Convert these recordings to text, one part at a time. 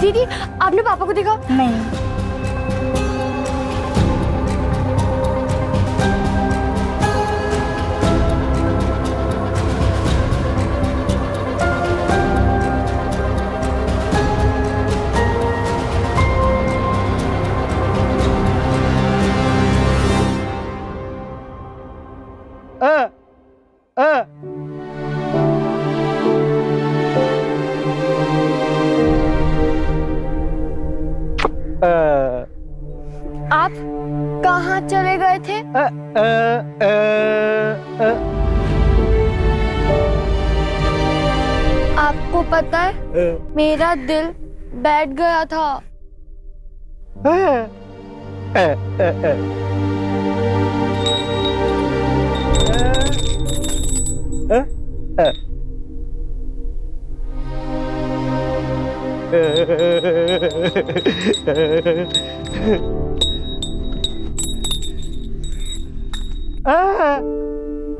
दीदी आपने पापा को देखा? नहीं। आप कहाँ चले गए थे? आपको पता है मेरा दिल बैठ गया था।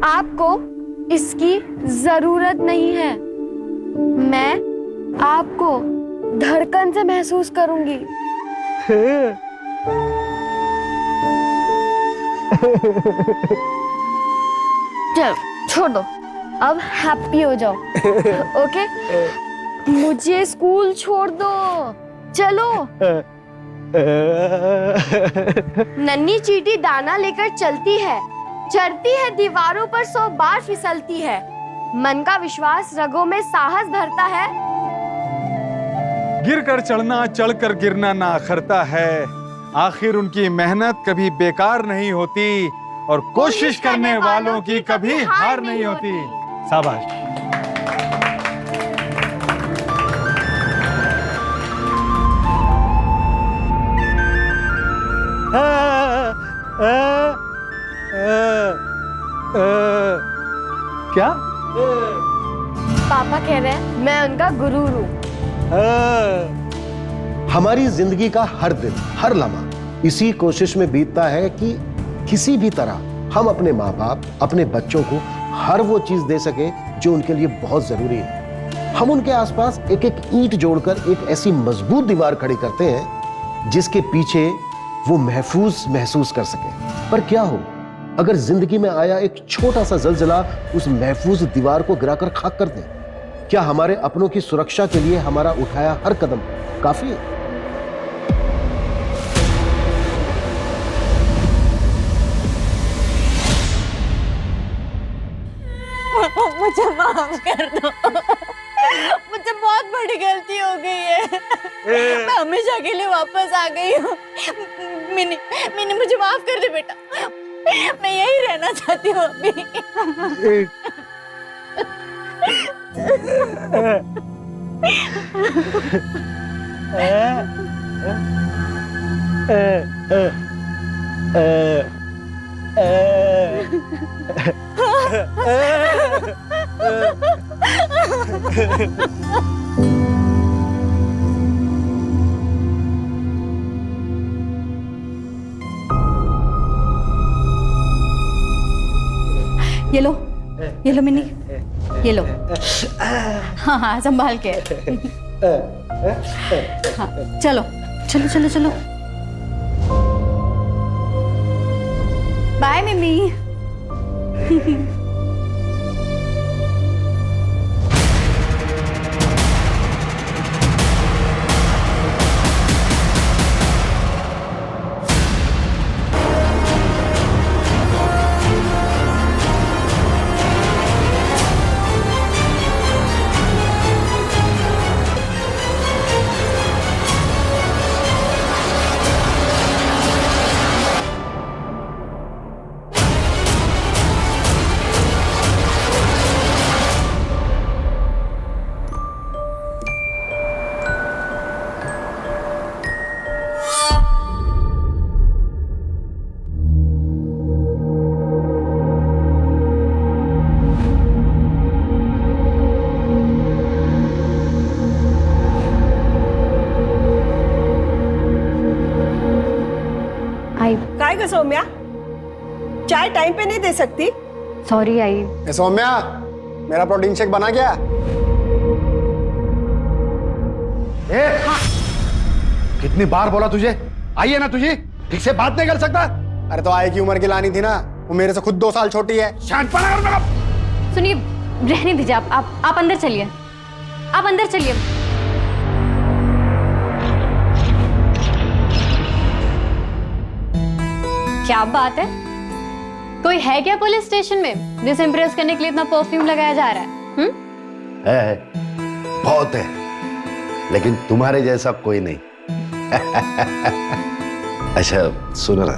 आपको इसकी जरूरत नहीं है। मैं आपको धड़कन से महसूस करूंगी। चलो छोड़ दो, अब हैप्पी हो जाओ। ओके, मुझे स्कूल छोड़ दो, चलो। नन्ही चींटी दाना लेकर चलती है, चढ़ती है दीवारों पर 100 बार फिसलती है, मन का विश्वास रगों में साहस भरता है। गिर कर चढ़ना, चढ़कर गिरना ना अखरता है, आखिर उनकी मेहनत कभी बेकार नहीं होती और कोशिश करने वालों की कभी हार नहीं होती। शाबाश। क्या? पापा कह रहे हैं मैं उनका गुरु हूँ। हमारी जिंदगी का हर दिन, हर लम्हा इसी कोशिश में बीतता है कि किसी भी तरह हम अपने माँ बाप, अपने बच्चों को हर वो चीज दे सके जो उनके लिए बहुत जरूरी है। हम उनके आसपास एक एक ईंट जोड़कर एक ऐसी मजबूत दीवार खड़ी करते हैं जिसके पीछे वो महफूज महसूस कर सके। पर क्या हो अगर जिंदगी में आया एक छोटा सा जलजला उस महफूज दीवार को गिराकर खाक कर दे? क्या हमारे अपनों की सुरक्षा के लिए हमारा उठाया हर कदम काफी है? मुझे माफ कर दो, मुझे बहुत बड़ी गलती हो गई है। मैं हमेशा के लिए वापस आ गई हूँ। मिनी मिनी मुझे माफ कर दे बेटा, मैं यही रहना चाहती हूँ अभी। ये लो मिनी, ये लो। हाँ हाँ संभाल के। हाँ चलो चलो चलो चलो। बाय मिमी। काय ग सौम्या, चाय टाइम पे नहीं दे सकती? Sorry I. सौम्या, मेरा प्रोटीन शेक बना क्या? कितनी बार बोला तुझे, आइए ना तुझे, ठीक से बात नहीं कर सकता। अरे तो आए की उम्र की लानी थी ना, वो मेरे से खुद 2 साल छोटी है। शांतपना कर मेरा। सुनिए, रहने दीजिए, आप अंदर चलिए, आप अंदर चलिए। क्या बात है, कोई है क्या पुलिस स्टेशन में जिसे इम्प्रेस करने के लिए इतना परफ्यूम लगाया जा रहा है? है, बहुत है, लेकिन तुम्हारे जैसा कोई नहीं। अच्छा सुनो ना,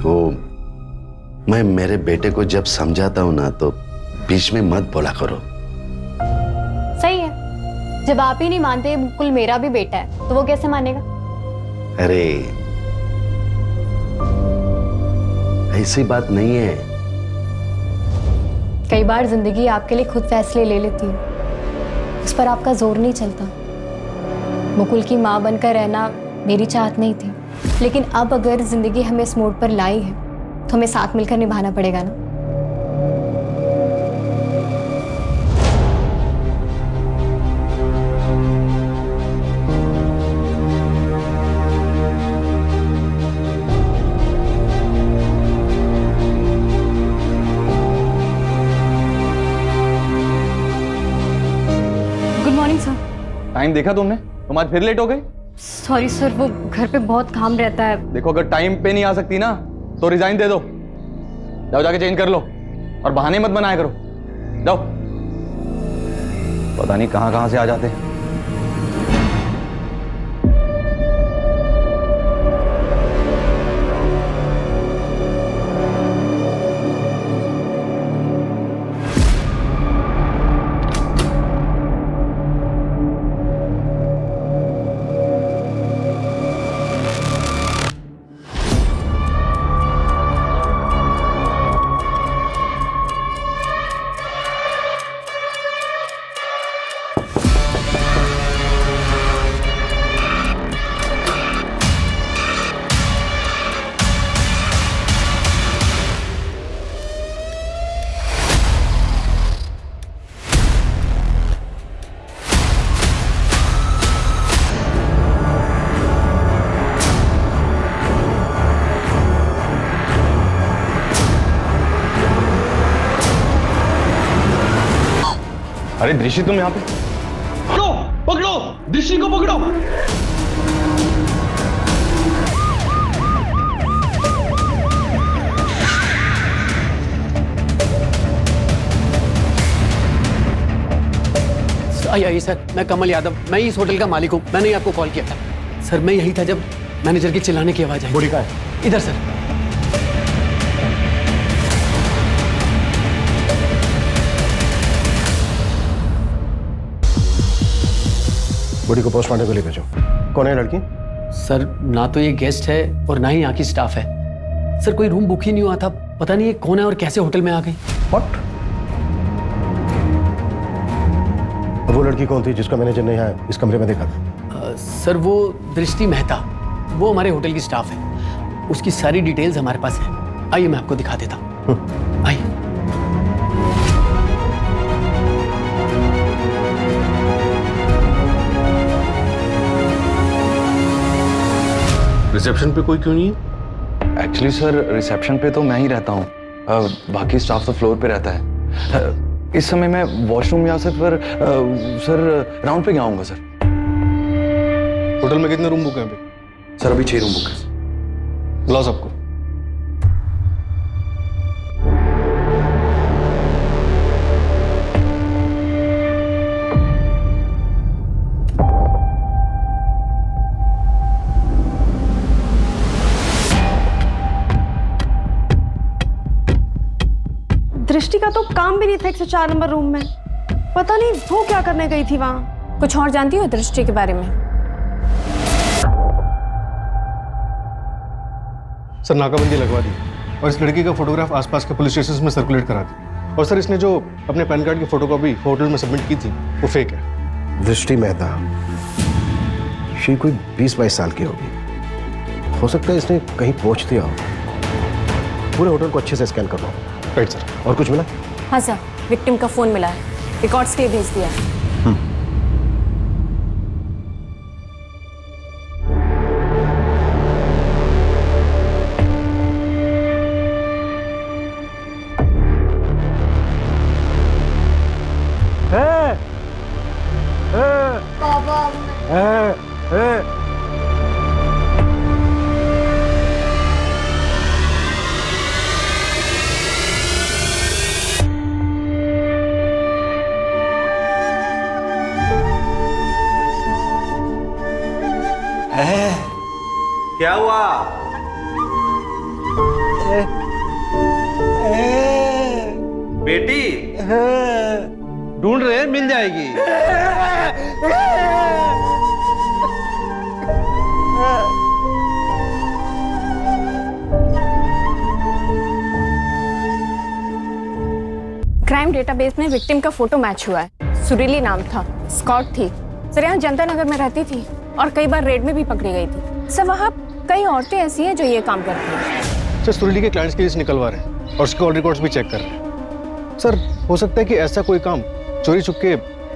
वो मैं मेरे बेटे को जब समझाता हूं ना तो बीच में मत बोला करो। सही है, जब आप ही नहीं मानते बिल्कुल मेरा भी बेटा है तो वो कैसे मानेगा? अरे ऐसी बात नहीं है। कई बार जिंदगी आपके लिए खुद फैसले ले लेती है, उस पर आपका जोर नहीं चलता। मुकुल की माँ बनकर रहना मेरी चाहत नहीं थी, लेकिन अब अगर जिंदगी हमें इस मोड़ पर लाई है तो हमें साथ मिलकर निभाना पड़ेगा ना। Good morning sir. टाइम देखा तुमने? तुम आज फिर लेट हो गई। सॉरी सर, वो घर पे बहुत काम रहता है। देखो, अगर टाइम पे नहीं आ सकती ना तो रिजाइन दे दो। जाओ जाके चेंज कर लो और बहाने मत बनाया करो। जाओ, पता नहीं कहां कहां से आ जाते। अरे दृष्टि, तुम यहाँ पे? पकड़ो पकड़ो, दृष्टि को पकड़ो। आइए सर, मैं कमल यादव, मैं इस होटल का मालिक हूँ। मैंने ही आपको कॉल किया था सर। मैं यही था जब मैनेजर के चिल्लाने की आवाज आई। बॉडी कहाँ है? इधर सर। बॉडी को पोस्टमार्टम के लिए भेजो। कौन है लड़की? सर ना तो ये गेस्ट है और ना ही यहाँ की स्टाफ है सर। कोई रूम बुक ही नहीं हुआ था। पता नहीं ये कौन है और कैसे होटल में आ गई। व्हाट? और वो लड़की कौन थी जिसका मैनेजर ने यहाँ इस कमरे में देखा था? सर वो दृष्टि मेहता, वो हमारे होटल की स्टाफ है। उसकी सारी डिटेल्स हमारे पास है। आइए मैं आपको दिखा देता हूँ। आइए। रिसेप्शन पे कोई क्यों नहीं है? एक्चुअली सर, रिसेप्शन पे तो मैं ही रहता हूँ, बाकी स्टाफ तो फ्लोर पे रहता है। इस समय मैं वॉशरूम या सर राउंड पे गया हूँगा सर। होटल में कितने रूम बुक हैं अभी? सर अभी 6 रूम बुक है। बुलाओ सबको। दृष्टि का तो काम भी नहीं था 104 नंबर रूम में। पता नहीं वो क्या करने गई थी वहां। कुछ और जानती हो दृष्टि के बारे में? सर नाकाबंदी लगवा दी और इस लड़की का फोटोग्राफ आसपास के पुलिस स्टेशन में सर्कुलेट करा दी। और सर इसने जो अपने पैन कार्ड की फोटोकॉपी होटल में सबमिट की थी वो फेक है। दृष्टि मेहता, ये कोई 20-22 साल की होगी। हो सकता है इसने कहीं पहुंच दिया हो। पूरे होटल को अच्छे से स्कैन कर लो। Right sir. और कुछ मिला? हाँ सर, विक्टिम का फोन मिला है, रिकॉर्ड्स के लिए भेज दिया है। क्या हुआ? बेटी ढूंढ रहे हैं, मिल जाएगी। क्राइम डेटाबेस में विक्टिम का फोटो मैच हुआ है। सुरीली नाम था, स्कॉट थी। सर यहाँ जनता नगर में रहती थी और कई बार रेड में भी पकड़ी गई थी। सर वहाँ कई औरतें ऐसी हैं जो ये काम करती हैं। सर सुरीली के क्लाइंट्स की लिस्ट निकलवा रहे हैं और उसके कॉल रिकॉर्ड्स भी चेक कर रहे हैं। सर हो सकता है कि ऐसा कोई काम चोरी छुपके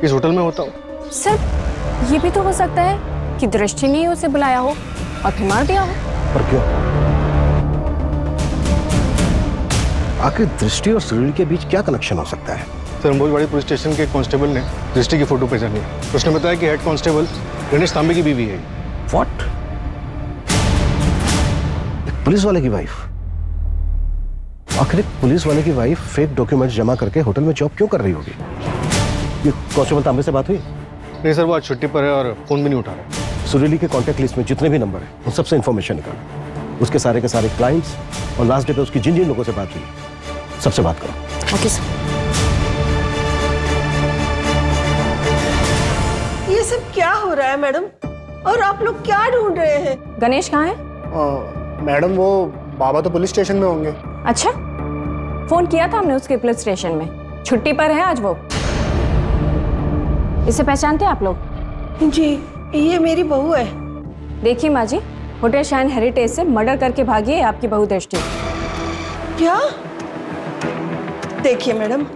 इस होटल में होता हो। सर ये भी तो हो सकता है कि दृष्टि ने उसे बुलाया हो और फिर मार दिया हो। पर क्यों? आखिर दृष्टि और सुरील के बीच क्या कनेक्शन हो सकता है? सर अंबोजवाड़ी पुलिस स्टेशन के कांस्टेबल ने दृष्टि की फोटो पहचानी है। उसने बताया कि हेड कांस्टेबल गणेश तांबे की बीवी है। व्हाट? पुलिस वाले की वाइफ? आखिर पुलिस वाले की वाइफ फेक डॉक्यूमेंट्स जमा करके होटल में जॉब क्यों कर रही होगी? ये कांस्टेबल तांबे से बात हुई? नहीं सर, वो आज छुट्टी पर है और फोन भी नहीं उठा रहा। सुरीली के कांटेक्ट लिस्ट में जितने भी नंबर हैं उन सबसे इंफॉर्मेशन निकालो। उसके सारे के सारे क्लाइंट्स और लास्ट डे पे उसकी जिन जिन लोगों से बात हुई सबसे बात करो। Okay sir. ये सब क्या हो रहा है मैडम? और आप लोग क्या ढूंढ रहे हैं? गणेश कहाँ है? मैडम वो बाबा तो पुलिस स्टेशन में होंगे। अच्छा, फोन किया था हमने उसके पुलिस स्टेशन में। छुट्टी पर है आज वो। इसे पहचानते हैं आप लोग? जी, ये मेरी बहू है। देखिए माँ जी, होटल शाइन हेरिटेज से मर्डर करके भागी है आपकी बहू दृष्टि। क्या? देखिए मैडम,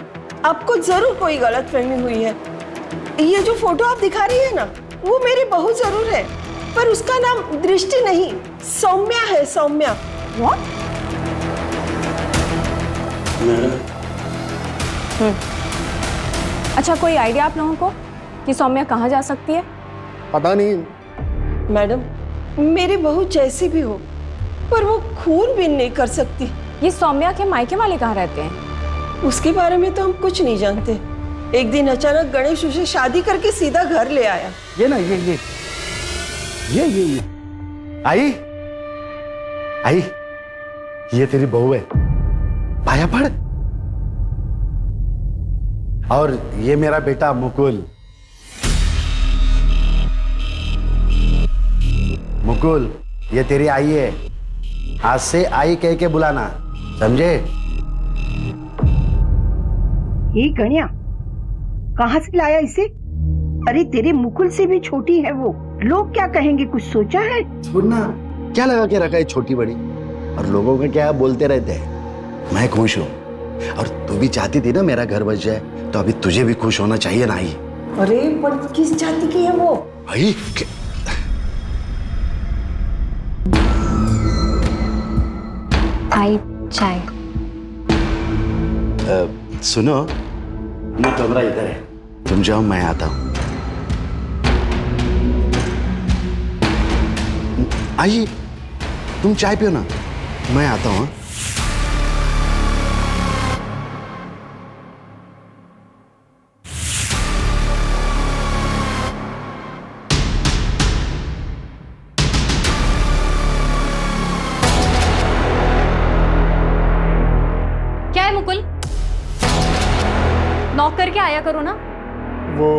आपको जरूर कोई गलतफहमी हुई है। ये जो फोटो आप दिखा रही है ना, वो मेरी बहू जरूर है, पर उसका नाम दृष्टि नहीं, सौम्या है। सौम्या। What? अच्छा, कोई आइडिया आप लोगों को कि सौम्या कहाँ जा सकती है? पता नहीं मैडम, मेरी बहू जैसी भी हो, पर वो खून भी नहीं कर सकती। ये सौम्या के मायके वाले कहाँ रहते हैं? उसके बारे में तो हम कुछ नहीं जानते। एक दिन अचानक गणेश उसे शादी करके सीधा घर ले आया। ये ना ये आई आई, ये तेरी बहू है, पाया पड़। और ये मेरा बेटा मुकुल। मुकुल, ये तेरी आई है। आज से आई कह के बुलाना, समझे? ये गणिया कहाँ से लाया इसे? अरे तेरे मुकुल से भी छोटी है वो। लोग क्या कहेंगे, कुछ सोचा है? सुनना, क्या लगा के रखा है छोटी बड़ी, और लोगों का क्या बोलते रहते हैं। मैं खुश हूँ, और तू भी चाहती थी ना मेरा घर बच जाए, तो अभी तुझे भी खुश होना चाहिए ना। ही अरे पर किस जाति की है वो? भाई आई चाय। सुनो, मैं कमरा इधर है, तुम जाओ, मैं आता हूँ। आइए, तुम चाय पियो ना, मैं आता हूँ। क्या है मुकुल? नॉक करके आया करो ना। वो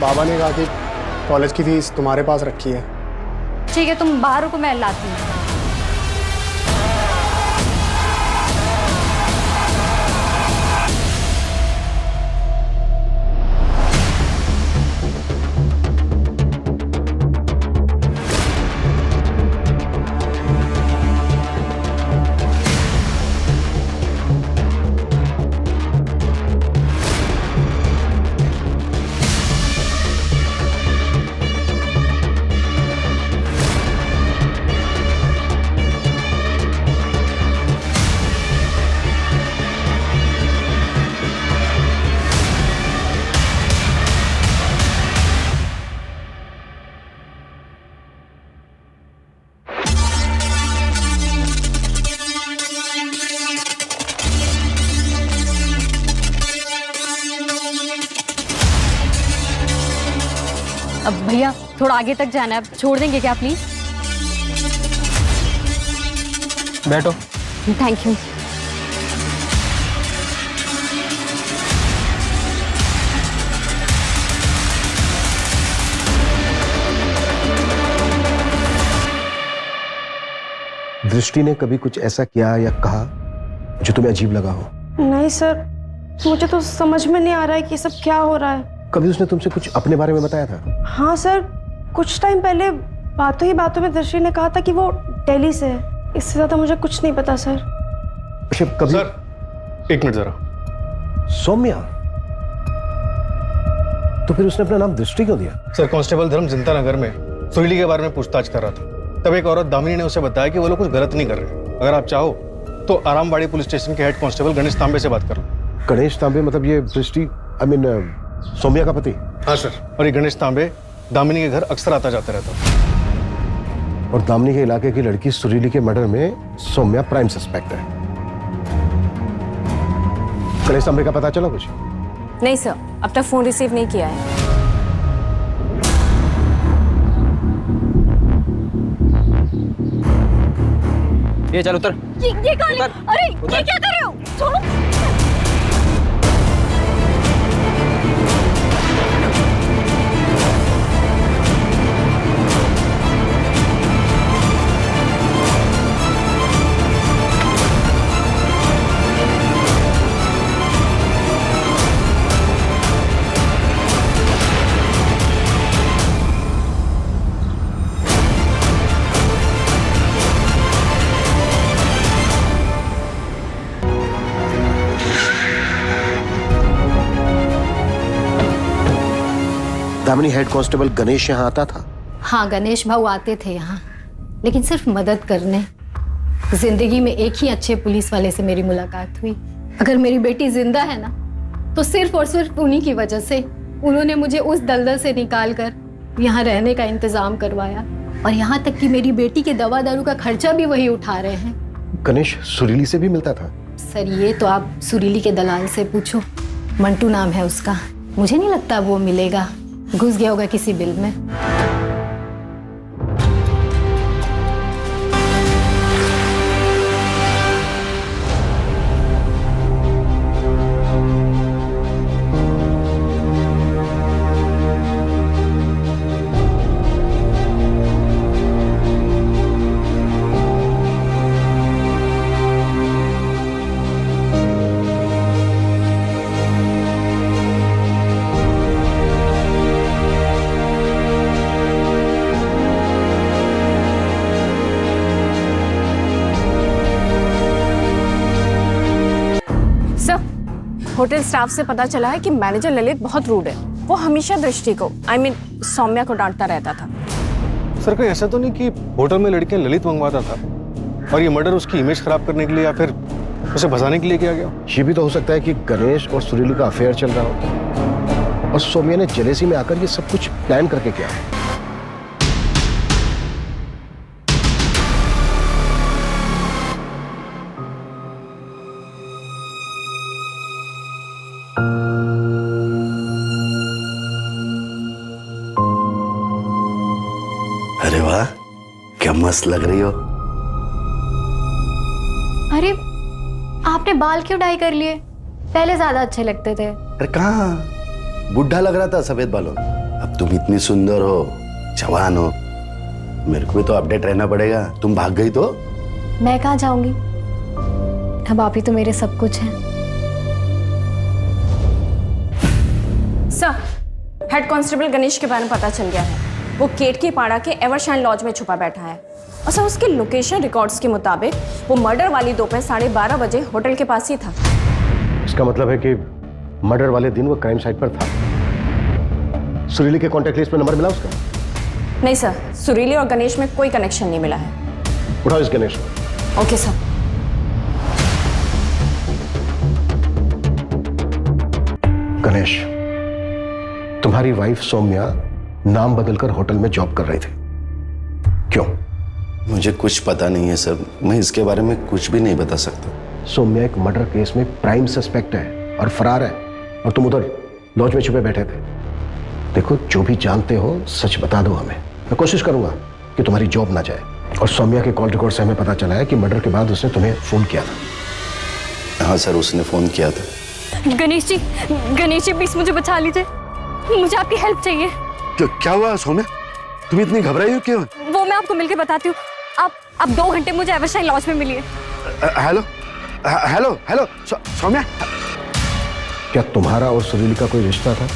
बाबा ने कहा कि कॉलेज की फीस तुम्हारे पास रखी है। ठीक है, तुम बाहर रुको, मैं लाती हूँ। अब भैया थोड़ा आगे तक जाना है, अब छोड़ देंगे क्या प्लीज? बैठो। Thank you. दृष्टि ने कभी कुछ ऐसा किया या कहा जो तुम्हें अजीब लगा हो? नहीं सर, मुझे तो समझ में नहीं आ रहा है कि ये सब क्या हो रहा है। कभी उसने तुमसे कुछ अपने बारे में बताया था? हाँ सर, कुछ टाइम पहले बातों ही बातों में दृष्टि ने कहा था कि वो दिल्ली से है। इससे ज्यादा मुझे कुछ नहीं पता सर। अच्छा, कभी? सर एक मिनट जरा। सौम्या? तो फिर उसने अपना नाम दृष्टि क्यों दिया? सर कांस्टेबल धर्म जनता नगर में सुरीली के बारे में पूछताछ कर रहा था। तब एक औरत दामिनी ने उसे बताया कि वो लोग कुछ गलत नहीं कर रहे। अगर आप चाहो तो आरामबाड़ी पुलिस स्टेशन के हेड कांस्टेबल गणेश तांबे से बात कर लो। गणेश तांबे मतलब ये दृष्टि सौम्या का पति? हाँ सर। और ये गणेश तांबे दामिनी के घर अक्सर आता जाता रहता। और दामिनी के इलाके की लड़की सुरीली के मर्डर में सौम्या प्राइम सस्पेक्ट है। गणेश तांबे का पता चला कुछ? नहीं सर, अब तक फोन रिसीव नहीं किया है। ये चल उतर। ये कौन है? अरे ये क्या कर रहे हो? छोड़ो। दामिनी हेड कांस्टेबल गणेश यहाँ आता था? हाँ, गणेश भाऊ आते थे यहाँ, लेकिन सिर्फ मदद करने। जिंदगी में एक ही अच्छे पुलिस वाले से मेरी मुलाकात हुई। अगर मेरी बेटी जिंदा है ना, तो सिर्फ और सिर्फ उन्हीं की वजह से। उन्होंने मुझे उस दलदल से निकाल कर यहाँ रहने का इंतजाम करवाया, और यहाँ तक कि मेरी बेटी के दवा दारू का खर्चा भी वही उठा रहे हैं। गणेश सुरीली से भी मिलता था? सर ये तो आप सुरीली के दलाल से पूछो। मंटू नाम है उसका। मुझे नहीं लगता वो मिलेगा, घुस गया होगा किसी बिल में। होटल स्टाफ से पता चला है कि मैनेजर ललित बहुत रूड है। वो हमेशा दृष्टि को सौम्या को डांटता रहता था। सर कहीं ऐसा तो नहीं कि होटल में लड़कियां ललित मंगवाता था और ये मर्डर उसकी इमेज खराब करने के लिए या फिर उसे भगाने के लिए किया गया? ये भी तो हो सकता है कि गणेश और सुरीली का अफेयर चल रहा हो और सौम्या ने जेलेसी में आकर ये सब कुछ प्लान करके किया। अरे वाह, क्या मस्त लग रही हो। अरे आपने बाल क्यों डाई कर लिए? पहले ज्यादा अच्छे लगते थे। अरे कहाँ, बुढ़ा लग रहा था सफेद बालों। अब तुम इतनी सुंदर हो, जवान हो, मेरे को भी तो अपडेट रहना पड़ेगा। तुम भाग गई तो मैं कहाँ जाऊंगी? अब आप ही तो मेरे सब कुछ हैं। सर, हेड कांस्टेबल गणेश के बारे में पता चल गया है। वो केतकी पाड़ा के एवरशाइन लॉज में छुपा बैठा है। और सर उसके लोकेशन रिकॉर्ड्स के मुताबिक वो मर्डर वाली दोपहर 12:30 बजे होटल के पास ही था। इसका मतलब है कि मर्डर वाले दिन वो क्राइम साइट पर था। सुरीली के कॉन्टैक्ट लिस्ट में नंबर मिला उसका? नहीं सर, सुरीली और गणेश में कोई कनेक्शन नहीं मिला है। उठाओ इस गणेश को। Okay sir. गणेश, तुम्हारी वाइफ सौम्या नाम बदलकर होटल में जॉब कर रही थी, क्यों? मुझे कुछ पता नहीं है सर, मैं इसके बारे में कुछ भी नहीं बता सकता। सौम्या एक मर्डर केस में प्राइम सस्पेक्ट है और फरार है, और तुम उधर लॉज में छुपे बैठे थे। देखो, जो भी जानते हो सच बता दो हमें। मैं कोशिश करूंगा कि तुम्हारी जॉब ना जाए। और सौम्या के कॉल रिकॉर्ड से हमें पता चला है कि मर्डर के बाद उसने तुम्हें फोन किया था। हाँ सर, उसने फोन किया था। गणेश जी प्लीज मुझे बचा लीजिए, मुझे आपकी हेल्प चाहिए। क्या हुआ सौम्या? तुम इतनी घबराई हो क्यों? वो मैं आपको मिलके बताती हूँ। आप 2 घंटे मुझे एवरशाइन लॉज में मिलिए। हेलो हेलो हेलो सौम्या, क्या तुम्हारा और सुरीली का कोई रिश्ता था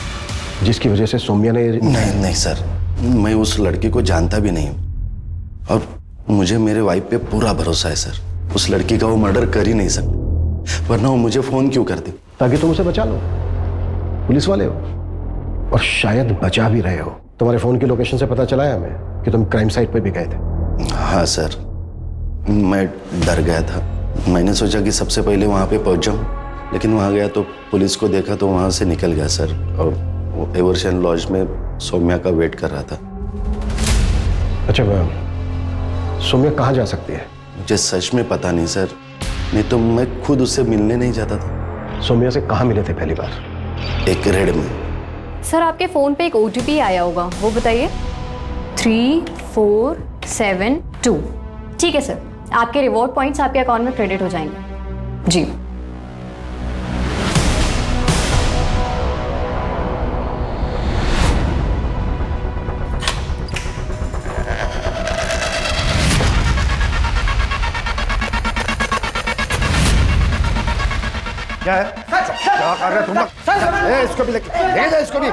जिसकी वजह से सौम्या ने? नहीं सर, मैं उस लड़की को जानता भी नहीं हूँ और मुझे मेरे वाइफ पे पूरा भरोसा है सर। उस लड़की का वो मर्डर कर ही नहीं सकती, वरना वो मुझे फोन क्यों करती? ताकि तुम उसे बचा लो। पुलिस वाले हो और शायद बचा भी रहे हो। तुम्हारे फोन की लोकेशन से पता चला है हमें कि तुम क्राइम साइट पे भी गए थे। हाँ सर, मैं डर गया था। मैंने सोचा कि सबसे पहले वहाँ पे पहुँच जाऊँ, लेकिन वहाँ गया तो पुलिस को देखा तो वहाँ से निकल गया सर। और वो एवरशाइन लॉज में सौम्या का वेट कर रहा था। अच्छा, सौम्या कहाँ जा सकती है? मुझे सच में पता नहीं सर, नहीं तो मैं खुद उससे मिलने नहीं जाता था। सौम्या से कहाँ मिले थे पहली बार? एक रेड में। सर आपके फोन पे एक OTP आया होगा, वो बताइए। 3472। ठीक है सर, आपके रिवॉर्ड पॉइंट्स आपके अकाउंट में क्रेडिट हो जाएंगे। जी क्या है? क्या कर रहे तुम लोग? इसको भी ले जा, इसको भी।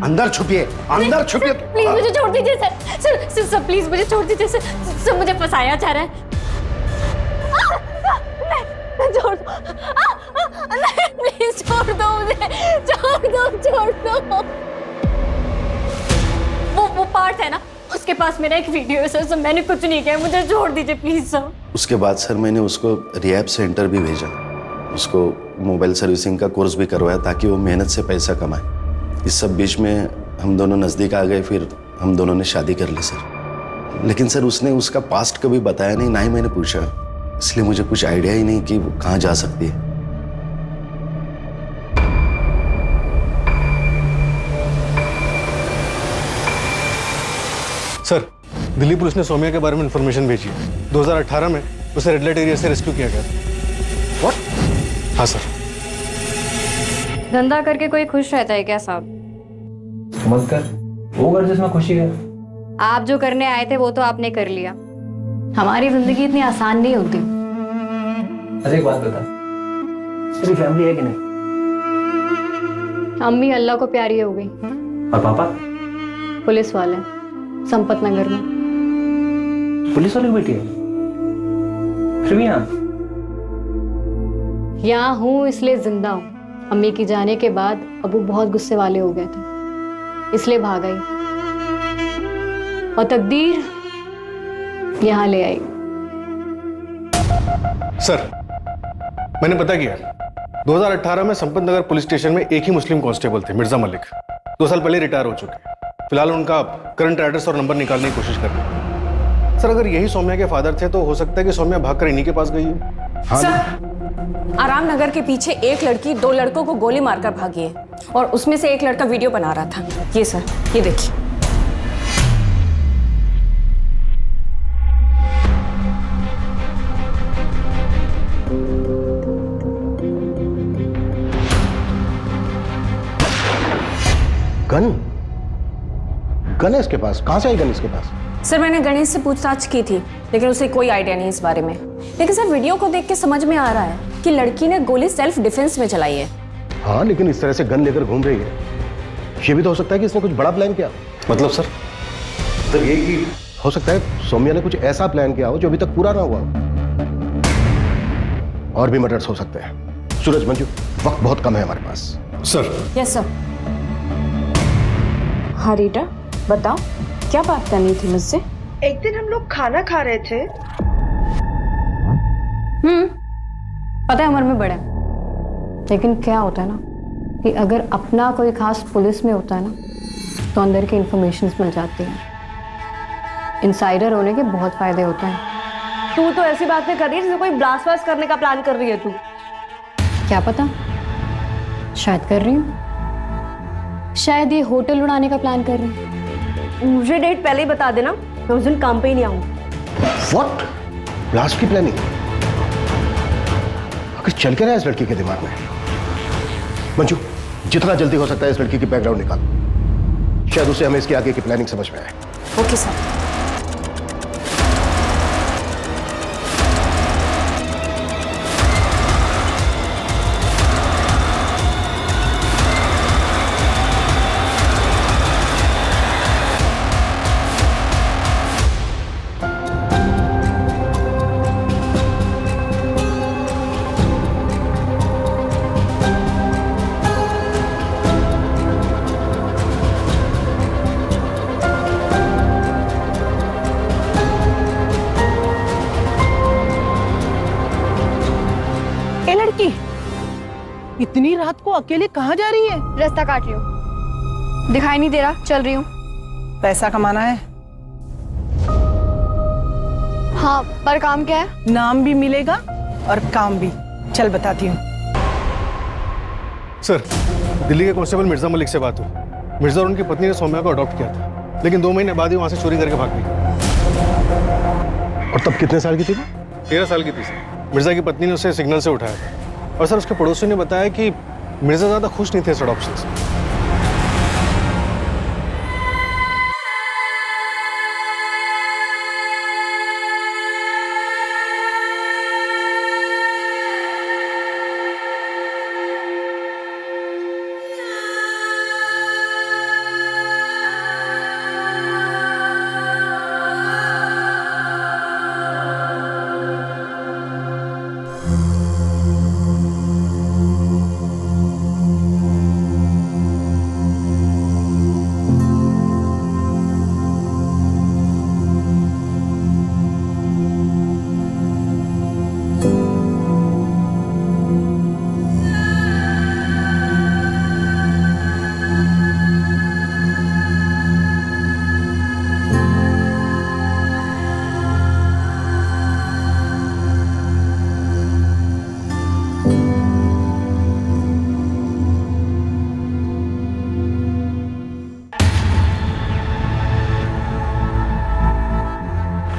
अंदर छुपिए, अंदर छुपिए। प्लीज मुझे छोड़ दीजिए सर प्लीज मुझे छोड़ दीजिए सर मुझे फंसाया जा रहा है। छोड़ दो, नहीं प्लीज छोड़ दो मुझे, छोड़ दो। वो पार्ट है ना, उसके पास मेरा एक वीडियो है सर, मैंने कुछ नहीं किया, मुझे छोड़ दीजिए प्लीज सर। उसके बाद सर मैंने उसको रिहैब सेंटर भी भेजा, उसको मोबाइल सर्विसिंग का कोर्स भी करवाया ताकि वो मेहनत से पैसा कमाए। इस सब बीच में हम दोनों नज़दीक आ गए, फिर हम दोनों ने शादी कर ली सर। लेकिन सर उसने उसका पास्ट कभी बताया नहीं, ना ही मैंने पूछा, इसलिए मुझे कुछ आइडिया ही नहीं कि वो कहाँ जा सकती है। सर, दिल्ली पुलिस ने सौम्या के बारे में इंफॉर्मेशन भेजी है। 2018 में उसे रेड लाइट एरिया से रेस्क्यू किया गया था। व्हाट? हाँ सर। धंधा करके कोई खुश रहता है क्या साहब? मत कर, वो कर जिसमें खुशी है। आप जो करने आए थे वो तो आपने कर लिया, हमारी जिंदगी इतनी आसान नहीं होती। अरे एक बात बता, तेरी फैमिली है कि नहीं? अम्मी अल्लाह को प्यारी हो गई। और पापा? पुलिस वाले, संपत नगर में। पुलिस वाली बेटी है? फिर भी यहाँ हूँ इसलिए जिंदा हूँ। अम्मी की जाने के बाद अबू बहुत गुस्से वाले हो गए थे, इसलिए भाग आई और तकदीर यहाँ ले आई। सर, मैंने पता किया, 2018 में संपत नगर पुलिस स्टेशन में एक ही मुस्लिम कांस्टेबल थे, मिर्जा मलिक। 2 साल पहले रिटायर हो चुके हैं। फिलहाल उनका करंट एड्रेस और नंबर निकालने की कोशिश कर रहे हैं। सर, अगर यही सौम्या के फादर थे तो हो सकता है कि सौम्या भागकर इन्हीं के पास गई हो। हाँ सर, आराम नगर के पीछे एक लड़की 2 लड़कों को गोली मारकर भागी है और उसमें से एक लड़का वीडियो बना रहा था। ये सर, ये देखिए। गन है इसके पास? कहां से आई गन इसके पास? सर, मैंने गणेश से पूछताछ की थी, लेकिन उसे कोई आइडिया नहीं इस बारे में। लेकिन सर, वीडियो को देख के समझ में आ रहा है कि लड़की ने गोली सेल्फ डिफेंस में चलाई है। हाँ, लेकिन इस तरह से गन लेकर घूम रही है, ये भी तो हो सकता है कि इसने कुछ बड़ा प्लान किया। मतलब सर? तो ये कि हो सकता है सौम्या ने कुछ ऐसा प्लान किया हो जो अभी तक पूरा ना हुआ। और भी मर्डर्स हो सकते हैं। सूरज, मंजू, वक्त बहुत कम है हमारे पास। सर। Yes sir. हाँ रीटा, बताओ क्या बात करनी थी मुझसे? एक दिन हम लोग खाना खा रहे थे। पता है उम्र में बड़े, लेकिन क्या होता है ना कि अगर अपना कोई खास पुलिस में होता है ना तो अंदर की इंफॉर्मेशंस मिल जाती हैं। इनसाइडर होने के बहुत फायदे होते हैं। तू तो ऐसी बातें कर रही है जैसे कोई ब्लास्ट वास्ट करने का प्लान कर रही है तू। क्या पता, शायद कर रही हूँ। शायद ये होटल उड़ाने का प्लान कर रही हूँ। मुझे डेट पहले ही बता देना, मैं उस दिन काम पे ही नहीं आऊंगी। व्हाट? ब्लास्ट की प्लानिंग? आखिर चल क्या रहा है इस लड़की के दिमाग में? मंजू, जितना जल्दी हो सकता है इस लड़की की बैकग्राउंड निकाल, शायद उसे हमें इसकी आगे की प्लानिंग समझ में आए। Okay sir. ए लड़की, इतनी रात को अकेले कहाँ जा रही है? रास्ता काट रही हूँ, दिखाई नहीं दे रहा, चल रही हूँ। पैसा कमाना है? हाँ, पर काम क्या है? नाम भी मिलेगा और काम भी। चल बताती हूँ। सर, दिल्ली के कांस्टेबल मिर्जा मलिक से बात हुई। मिर्जा और उनकी पत्नी ने सौम्या को अडॉप्ट किया था, लेकिन 2 महीने बाद ही वहां से चोरी करके भाग गई। और तब कितने साल की थी वो? 13 साल की थी सर। मिर्जा की पत्नी ने उसे सिग्नल से उठाया था, और सर उसके पड़ोसी ने बताया कि मिर्जा ज्यादा खुश नहीं थे इस अडॉप्शन से।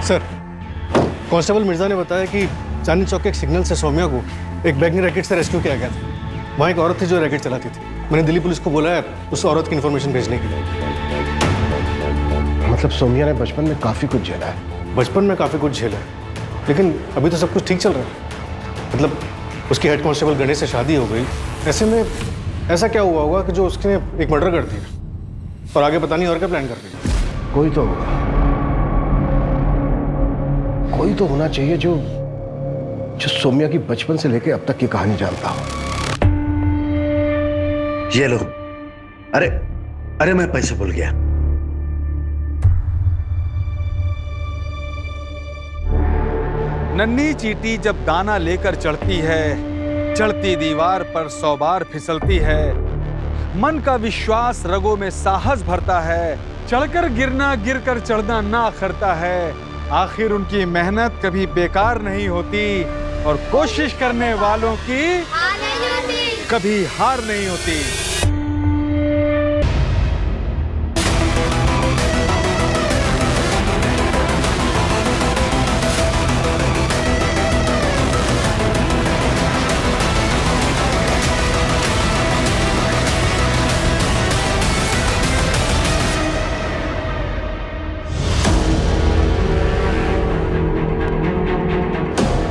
सर, कांस्टेबल मिर्जा ने बताया कि चांदनी चौक के एक सिग्नल से सौम्या को एक बैगनी रैकेट से रेस्क्यू किया गया था। वहाँ एक औरत थी जो रैकेट चलाती थी। मैंने दिल्ली पुलिस को बोला है उस औरत की इन्फॉर्मेशन भेजने के लिए। मतलब सौम्या ने बचपन में काफी कुछ झेला है। बचपन में काफी कुछ झेला है, लेकिन अभी तो सब कुछ ठीक चल रहा है। मतलब उसकी हेड कांस्टेबल गणेश से शादी हो गई। ऐसे में ऐसा क्या हुआ होगा कि जो उसने एक मर्डर कर दिया और आगे पता नहीं और क्या प्लान कर रही है। कोई तो होगा, कोई तो होना चाहिए जो सौम्या की बचपन से लेकर अब तक की कहानी जानता हो। ये लो। अरे मैं पैसे भूल गया। नन्ही चींटी जब दाना लेकर चढ़ती है, चढ़ती दीवार पर 100 बार फिसलती है। मन का विश्वास रगों में साहस भरता है, चढ़कर गिरना गिरकर चढ़ना ना अखरता है। आखिर उनकी मेहनत कभी बेकार नहीं होती और कोशिश करने वालों की कभी हार नहीं होती।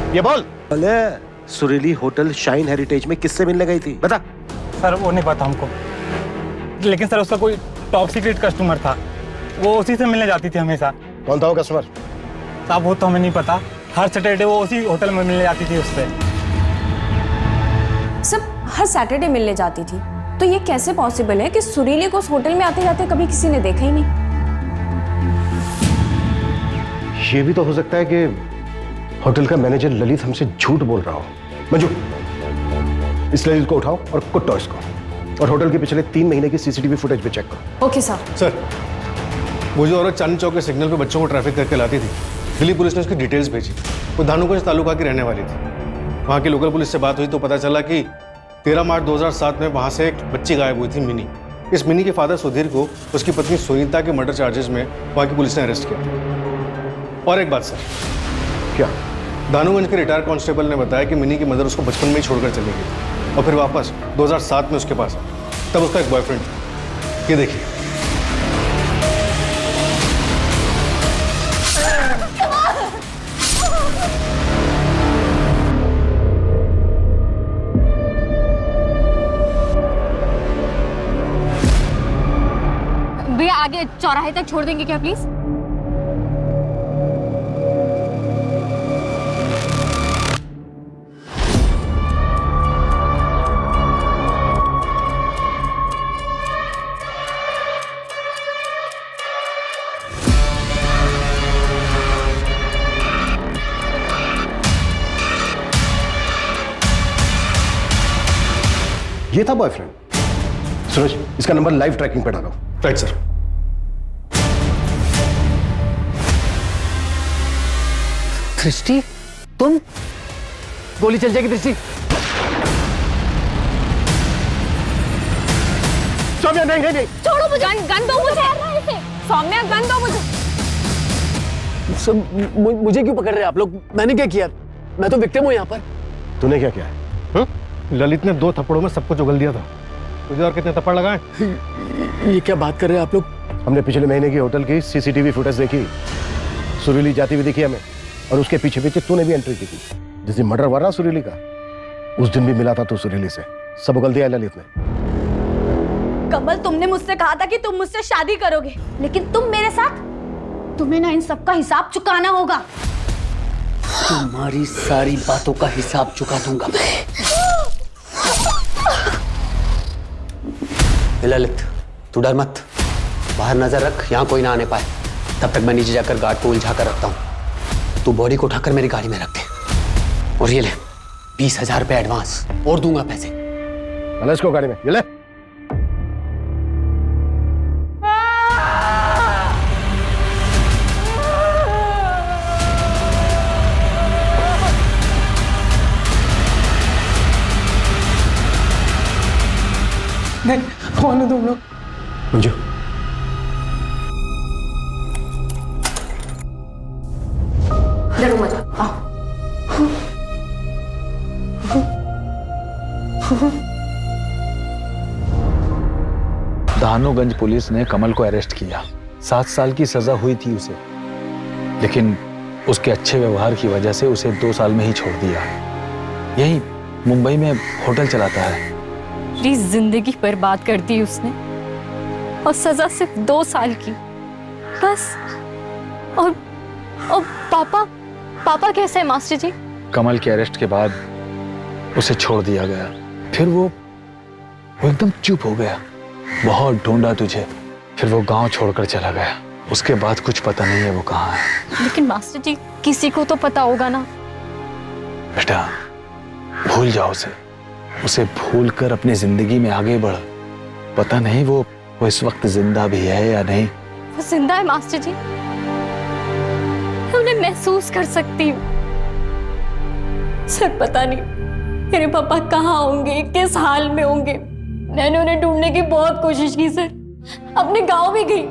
ये बोल। अरे सुरीली होटल शाइन हेरिटेज में किससे मिलने गई थी, बता। सर वो नहीं पता हमको, लेकिन सर उसका कोई टॉप सीक्रेट कस्टमर था, वो उसी से मिलने जाती थी हमेशा। कौन था वो कस्टमर? साहब वो तो हमें नहीं पता, हर सैटरडे वो उसी होटल में मिलने जाती थी उससे। सब हर सैटरडे मिलने जाती थी, तो ये कैसे पॉसिबल है कि सुरीली को उस होटल में आते जाते कभी किसी ने देखा ही नहीं? ये भी तो हो सकता है कि होटल का मैनेजर ललित हमसे झूठ बोल रहा हो। मंजू, इस ललित को उठाओ और कुटो इसको, और होटल के पिछले 3 महीने की सीसीटीवी फुटेज भी चेक करो। Okay sir. सर, वो जो औरत चांदनी चौक के सिग्नल पे बच्चों को ट्रैफिक करके लाती थी, दिल्ली पुलिस ने उसकी डिटेल्स भेजी। वो धानूगंज तालुका की रहने वाली थी। वहाँ की लोकल पुलिस से बात हुई तो पता चला कि 13 मार्च 2007 में वहाँ से एक बच्ची गायब हुई थी, मिनी। इस मिनी के फादर सुधीर को उसकी पत्नी सुनीता के मर्डर चार्जेस में वहाँ की पुलिस ने अरेस्ट किया। और एक बात सर, क्या? धानूगंज के रिटायर्ड कांस्टेबल ने बताया कि मिनी की मदर उसको बचपन में ही छोड़कर चली गई और फिर वापस 2007 में उसके पास आई। तब उसका एक बॉयफ्रेंड था। ये देखिए। भैया आगे चौराहे तक छोड़ देंगे क्या प्लीज? ये था बॉयफ्रेंड। सूरज, इसका नंबर लाइव ट्रैकिंग पे डालो। Right sir. दृष्टि, तुम? गोली चल जाएगी दृष्टि। सौम्या, नहीं नहीं नहीं, छोड़ो मुझे, गन दो मुझे। सौम्या गन दो मुझे। मुझे क्यों पकड़ रहे हैं आप लोग? मैंने क्या किया? मैं तो विक्टिम हूँ यहाँ पर। तूने क्या किया है? ललित ने 2 थप्पड़ों में सब कुछ उगल दिया था। तुझे और कितने थप्पड़ लगाए? ये क्या बात कर रहे हैं आप लोग? हमने पिछले महीने की होटल की सीसीटीवी फुटेज देखी। सुरीली जाती हुई दिखी हमें, और उसके पीछे पीछे तूने भी एंट्री की थी। जिस दिन मर्डर हुआ ना सुरीली का, उस दिन भी मिला था तू सुरीली से। सब उगल दिया ललित ने। कमल, तुमने मुझसे कहा था कि तुम मुझसे शादी करोगे, लेकिन तुम मेरे साथ, तुम्हें ना इन सब का हिसाब चुकाना होगा। तुम्हारी सारी बातों का हिसाब चुका दूंगा मैं। ललित, तू डर मत, बाहर नजर रख, यहाँ कोई ना आने पाए। तब तक मैं नीचे जाकर गार्ड को उलझा कर रखता हूँ। तू बॉडी को उठाकर मेरी गाड़ी में रख दे। और ये ले 20,000 रुपए एडवांस, और दूंगा पैसे। चल इसको गाड़ी में, ये ले। नहीं, कौन है तुम लोग? मंजू, डरो मत, आओ। धानूगंज पुलिस ने कमल को अरेस्ट किया। 7 साल की सजा हुई थी उसे, लेकिन उसके अच्छे व्यवहार की वजह से उसे 2 साल में ही छोड़ दिया। यही मुंबई में होटल चलाता है। पूरी जिंदगी बर्बाद कर दी उसने, और सजा सिर्फ 2 साल की, बस। और पापा कैसे है मास्टर जी? कमल के अरेस्ट के बाद उसे छोड़ दिया गया। फिर वो एकदम चुप हो गया। बहुत ढूंढा तुझे, फिर वो गांव छोड़कर चला गया। उसके बाद कुछ पता नहीं है वो कहाँ है। लेकिन मास्टर जी, किसी को तो पता होगा ना। बेटा, भूल जाओ उसे भूल कर अपनी जिंदगी में आगे बढ़। पता नहीं वो इस वक्त जिंदा भी है या नहीं। वो जिंदा है मास्टर जी, मैं उन्हें महसूस कर सकती हूँ। सर, पता नहीं मेरे पापा कहाँ होंगे, किस हाल में होंगे। मैंने उन्हें ढूंढने की बहुत कोशिश की सर, अपने गांव भी गई,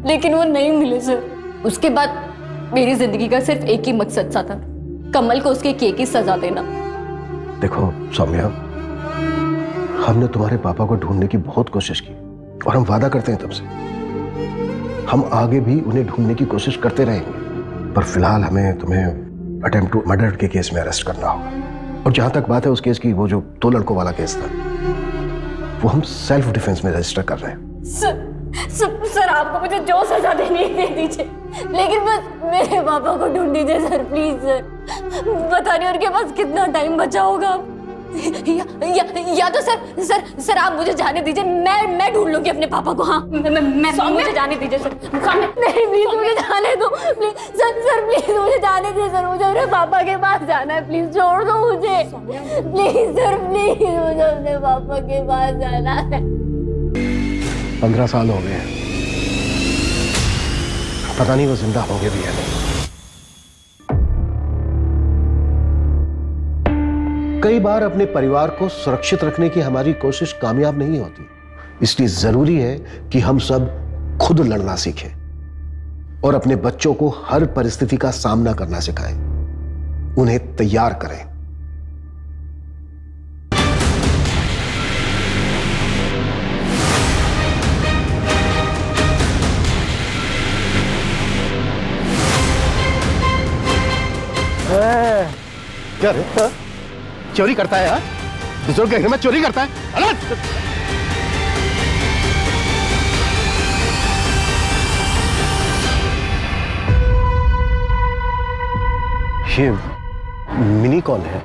लेकिन वो नहीं मिले सर। उसके बाद मेरी जिंदगी का सिर्फ एक ही मकसद सा था, कमल को उसके किए की सजा देना। देखो सौम्या, हमने तुम्हारे पापा को ढूंढने की बहुत कोशिश की, और हम वादा करते हैं तुमसे, हम आगे भी उन्हें ढूंढने की कोशिश करते रहेंगे। पर फिलहाल हमें तुम्हें अटेम्प्ट टू मर्डर के केस में अरेस्ट करना होगा। और जहां तक बात है उस केस की, वो जो 2 लड़कों वाला केस था, वो हम सेल्फ डिफेंस में रजिस्टर कर रहे हैं। सर, आपको मुझे जो सजा देनी है दे दीजिए, लेकिन बस मेरे पापा को ढूंढ दीजिए सर, प्लीज सर। पता नहीं उनके पास कितना टाइम बचा होगा। या तो सर आप मुझे जाने दीजिए, मैं ढूंढ लूंगी अपने पापा को। हाँ, मैं मुझे जाने दीजिए सर। नहीं, प्लीज मुझे जाने दो, प्लीज सर प्लीज मुझे जाने दीजिए सर। मुझे अपने पापा के पास जाना है, प्लीज छोड़ दो मुझे, प्लीज सर, प्लीज मुझे अपने पापा के पास जाना है। 15 साल हो गए हैं, पता नहीं वो जिंदा होंगे भी या नहीं। कई बार अपने परिवार को सुरक्षित रखने की हमारी कोशिश कामयाब नहीं होती। इसलिए जरूरी है कि हम सब खुद लड़ना सीखें और अपने बच्चों को हर परिस्थिति का सामना करना सिखाएं, उन्हें तैयार करें। क्या रे? चोरी करता है यार? बुजुर्ग के घर में चोरी करता है? ये मिनी कौन है?